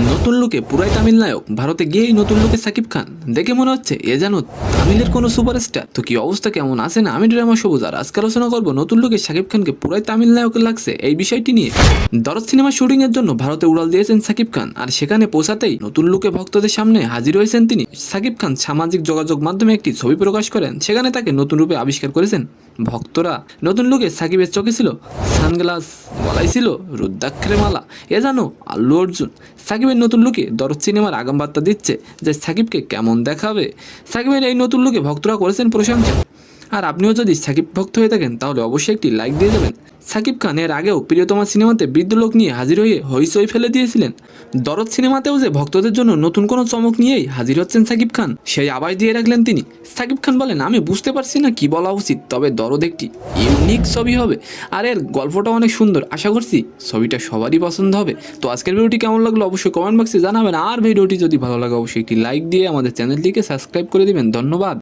নতুন লুকে পুরাই তামিল নায়ক, ভারতে গিয়েই নতুন লুকে সাকিব খান। দেখে মনে হচ্ছে এ যেন তামিলের কোনো সুপারস্টার। তো কি অবস্থা, কেমন আছে না, আমি ড্রামা সবুজ আর আজকে আলোচনা করবো নতুন লুকে সাকিব খানকে পুরাই তামিল নায়ক লাগছে এই বিষয়টি নিয়ে। দরদ সিনেমা শুটিং এর জন্য ভারতে উড়াল দিয়েছেন সাকিব খান, আর সেখানে পৌঁছাতেই নতুন লুকে ভক্তদের সামনে হাজির হয়েছেন তিনি। সাকিব খান সামাজিক যোগাযোগ মাধ্যমে একটি ছবি প্রকাশ করেন, সেখানে তাকে নতুন রূপে আবিষ্কার করেছেন ভক্তরা। নতুন লুকে সাকিবের চোখে ছিল সানগ্লাস, গলায় ছিল রুদ্রাক্ষের মালা, এ জানো আল্লু অর্জুন। সাকিবের নতুন লুকে দরদ সিনেমার আগাম বার্তা দিচ্ছে যে সাকিবকে কেমন দেখাবে। সাকিবের এই নতুন লুকে ভক্তরা করেছেন প্রশংসা। আর আপনিও যদি সাকিব ভক্ত হয়ে থাকেন তাহলে অবশ্যই একটি লাইক দিয়ে যাবেন। সাকিব খান এর আগেও প্রিয়তমা সিনেমাতে বৃদ্ধ লোক নিয়ে হাজির হয়ে হইচই ফেলে দিয়েছিলেন। দরদ সিনেমাতেও যে ভক্তদের জন্য নতুন কোনো চমক নিয়েই হাজির হচ্ছেন সাকিব খান, সেই আভাস দিয়ে রাখলেন তিনি। সাকিব খান বলেন, আমি বুঝতে পারছি না কি বলা উচিত, তবে দরদ একটি ইউনিক ছবি হবে আর এর গল্পটা অনেক সুন্দর। আশা করছি ছবিটা সবারই পছন্দ হবে। তো আজকের ভিডিওটি কেমন লাগলো অবশ্যই কমেন্ট বক্সে জানাবেন, আর ভিডিওটি যদি ভালো লাগে অবশ্যই একটি লাইক দিয়ে আমাদের চ্যানেলটিকে সাবস্ক্রাইব করে দিবেন। ধন্যবাদ।